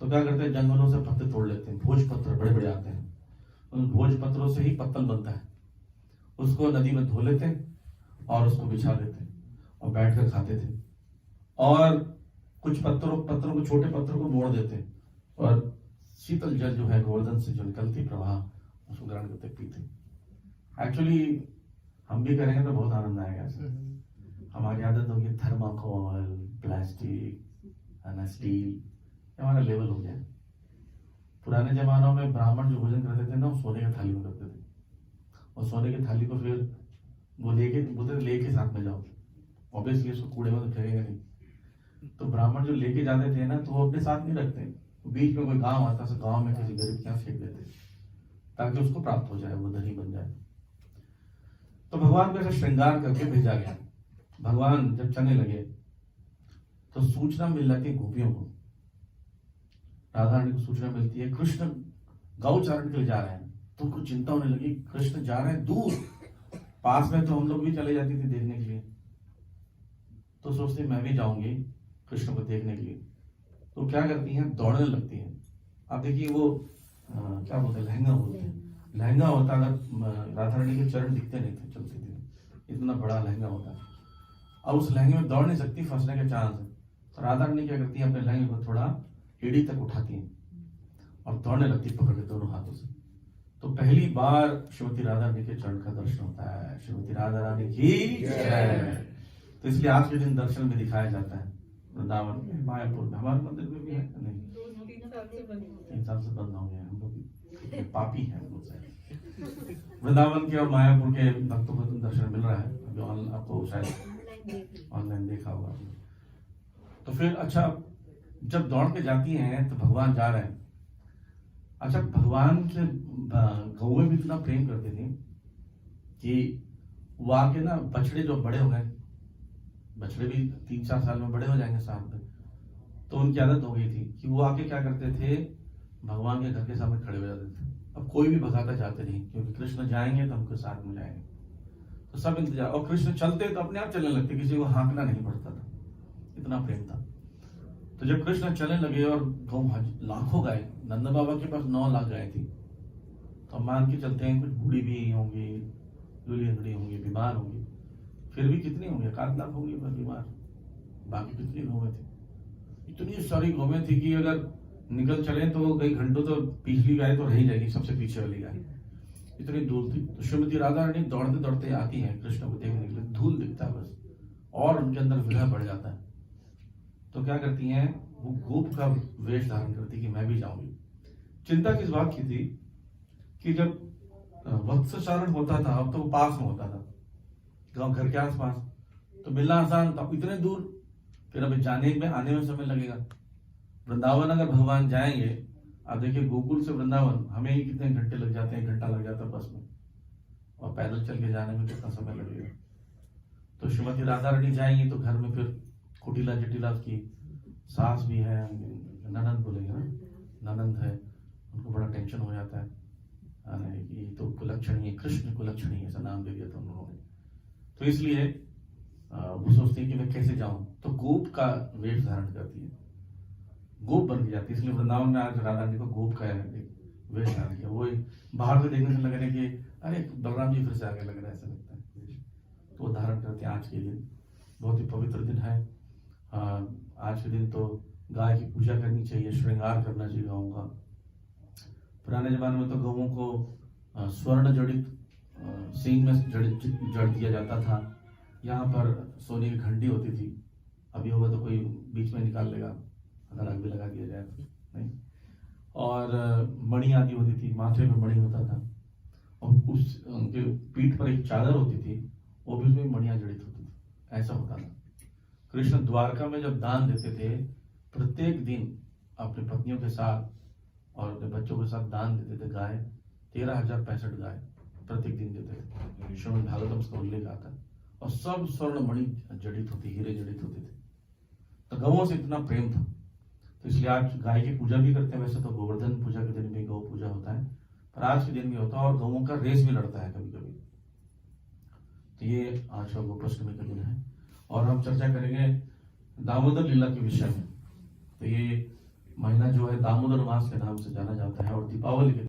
तो क्या करते हैं, जंगलों से पत्ते तोड़ लेते हैं, भोज पत्र बड़े बड़े आते हैं, उन भोज पत्रों से ही पत्तल बनता है। उसको नदी में धो लेते हैं और उसको बिछा देते हैं और बैठ कर खाते थे। और कुछ पत्थरों को, छोटे पत्थरों को मोड़ देते हैं और शीतल जल जो है गोवर्धन से जो निकलती प्रवाह, उसको ग्रहण करते पीते। एक्चुअली हम भी करेंगे तो बहुत आनंद आएगा ऐसे। हमारी आदत होगी थर्माकोल, प्लास्टिक, स्टील, हमारा लेवल हो गया। पुराने जमानों में ब्राह्मण जो भोजन करते थे ना, वो सोने की थाली में करते थे और सोने की थाली को फिर वो लेके साथ में जाओ। ऑब्वियसली उसको कूड़े में तो फेंकेगा नहीं। तो ब्राह्मण जो लेके जाते थे ना, तो वो अपने साथ नहीं रखते, बीच में कोई गांव आता है, गांव में किसी गरीब के यहाँ फेंक देते ताकि उसको प्राप्त हो जाए, वो धनी बन जाए। तो भगवान को ऐसा श्रृंगार करके भेजा गया। भगवान जब चलने लगे तो सूचना मिल जाती है गोपियों को, राधा रानी को सूचना मिलती है कृष्ण गौचारण के लिए जा रहे हैं। तो उनको चिंता होने लगी, कृष्ण जा रहे हैं दूर, पास में तो हम लोग भी चले जाती थी देखने के लिए। तो सोचती मैं भी जाऊंगी कृष्ण को देखने के लिए। तो क्या करती हैं, दौड़ने लगती हैं। अब देखिए वो क्या बोलते हैं, लहंगा बोलते हैं। लहंगा होता, अगर राधा रानी के चरण दिखते नहीं थे चलती थी, इतना बड़ा लहंगा होता है। अब उस लहंगे में दौड़ नहीं सकती, फंसने के चांस है। तो राधा रानी क्या करती है, अपने लहंगे को थोड़ा एड़ी तक उठाती हैं और दौड़ने लगती पकड़ के दोनों हाथों से। तो पहली बार श्रीमती राधा रानी के चरण का दर्शन होता है। श्रीमती राधा रानी की जय। तो इसलिए आज के दिन दर्शन में दिखाया जाता है। वृंदावन में, मायापुर में, हमारे मंदिर में भी है नहीं? 3 साल से बंद हो गया है, हम लोग पापी हैं हम लोग से। वृंदावन के और मायापुर के भक्तों को तो दर्शन मिल रहा है अभी, आपको शायद ऑनलाइन देखा होगा। तो फिर अच्छा, जब दौड़ के जाती हैं तो भगवान जा रहे हैं। अच्छा, भगवान से गौएं भी इतना प्रेम करते थे कि वो आके ना, बछड़े जो बड़े हो गए, बछड़े भी 3-4 साल में बड़े हो जाएंगे साथ में, तो उनकी आदत हो गई थी कि वो आके क्या करते थे, भगवान के घर के सामने खड़े हो जाते थे। अब कोई भी भगाता चाहते नहीं, क्योंकि कृष्ण जाएंगे तो हमको साथ में जाएंगे, तो सब इंतजार। और कृष्ण चलते तो अपने आप चलने लगते, किसी को हाँकना नहीं पड़ता था, इतना प्रेम था। तो जब कृष्ण चलने लगे और गौ लाखों गाय, नंद बाबा के पास 9 लाख गाय थी, तो मान के चलते हैं कुछ बूढ़ी भी होंगी, लूली अंगड़ी होंगी, बीमार होंगी, फिर भी कितनी होंगी, 1 लाख होंगी बीमार, बाकी कितनी गौवें थी? इतनी सारी गौवें थी कि अगर निकल चले तो कई घंटों तो पिछली गाय तो रह ही जाएगी, सबसे पीछे वाली गाय, इतनी दूर थी। तो श्रीमती राधा रानी दौड़ते दौड़ते आती है कृष्ण को देखने के लिए, धूल दिखता है बस, और उनके अंदर विरह बढ़ जाता है। तो क्या करती हैं, वो गोप का वेश धारण करती कि मैं भी जाऊंगी। चिंता किस बात की थी कि जब वत्सचारण होता था, अब तो वो पास में होता था, गांव घर के आसपास, तो मिलना आसान था, इतने दूर, फिर अभी जाने में आने में समय लगेगा। वृंदावन अगर भगवान जाएंगे, आप देखिए गोकुल से वृंदावन हमें ही कितने घंटे लग जाते हैं, 1 घंटा लग जाता है बस में, और पैदल चल के जाने में कितना समय लगेगा। तो श्रीमती राधा रानी जाएंगी तो घर में फिर कुटिला जटिला की सास भी है, ननंद बोलेंगे ना, ननंद है, उनको बड़ा टेंशन हो जाता है कि तो कुलक्षणी है, कृष्ण कुलक्षणी ऐसा नाम दे दिया था उन लोगों ने। तो इसलिए वो सोचते हैं कि मैं कैसे जाऊं, तो गोप का वेश धारण करती है, गोप बन के जाती है। इसलिए वृंदावन में आज राधा रानी को गोप का वेश धारण किया। वो बाहर से देखने से लग रहा है कि अरे बलराम जी फिर से आगे लग रहा है, ऐसा लगता है, तो वो धारण करते हैं। आज के दिन बहुत ही पवित्र दिन है। आज के दिन तो गाय की पूजा करनी चाहिए, श्रृंगार करना चाहिए गाँव का। पुराने जमाने में तो गौओं को स्वर्ण जड़ित सींग में जड़ दिया जाता था, यहाँ पर सोने की घंटी होती थी, अभी होगा तो कोई बीच में निकाल लेगा अगर आग भी लगा दिया जाए तो, नहीं। और मणि आदि होती थी, माथे में मणि होता था, और उस उनके पीठ पर एक चादर होती थी, वो भी उसमें मणियां जड़ित होती थी, ऐसा होता था। कृष्ण द्वारका में जब दान देते थे, प्रत्येक दिन अपनी पत्नियों के साथ और अपने बच्चों के साथ दान देते थे। गाय 13,065 गाय प्रत्येक दिन देते थे, श्रीमद् भागवतम का उल्लेख आता है, और सब स्वर्ण मणि जड़ित होती, हीरे जड़ित होते थे। तो गौओं से इतना प्रेम था, तो इसलिए आज गाय की पूजा भी करते हैं। वैसे तो गोवर्धन पूजा के दिन भी गौ पूजा होता है, पर आज के दिन भी होता है, और गौओं का रेस भी लड़ता है कभी कभी। तो ये आज का गोपाष्टमी का दिन है, और हम चर्चा करेंगे दामोदर लीला के विषय में। तो ये महीना जो है दामोदर मास के नाम से जाना जाता है, और दीपावली के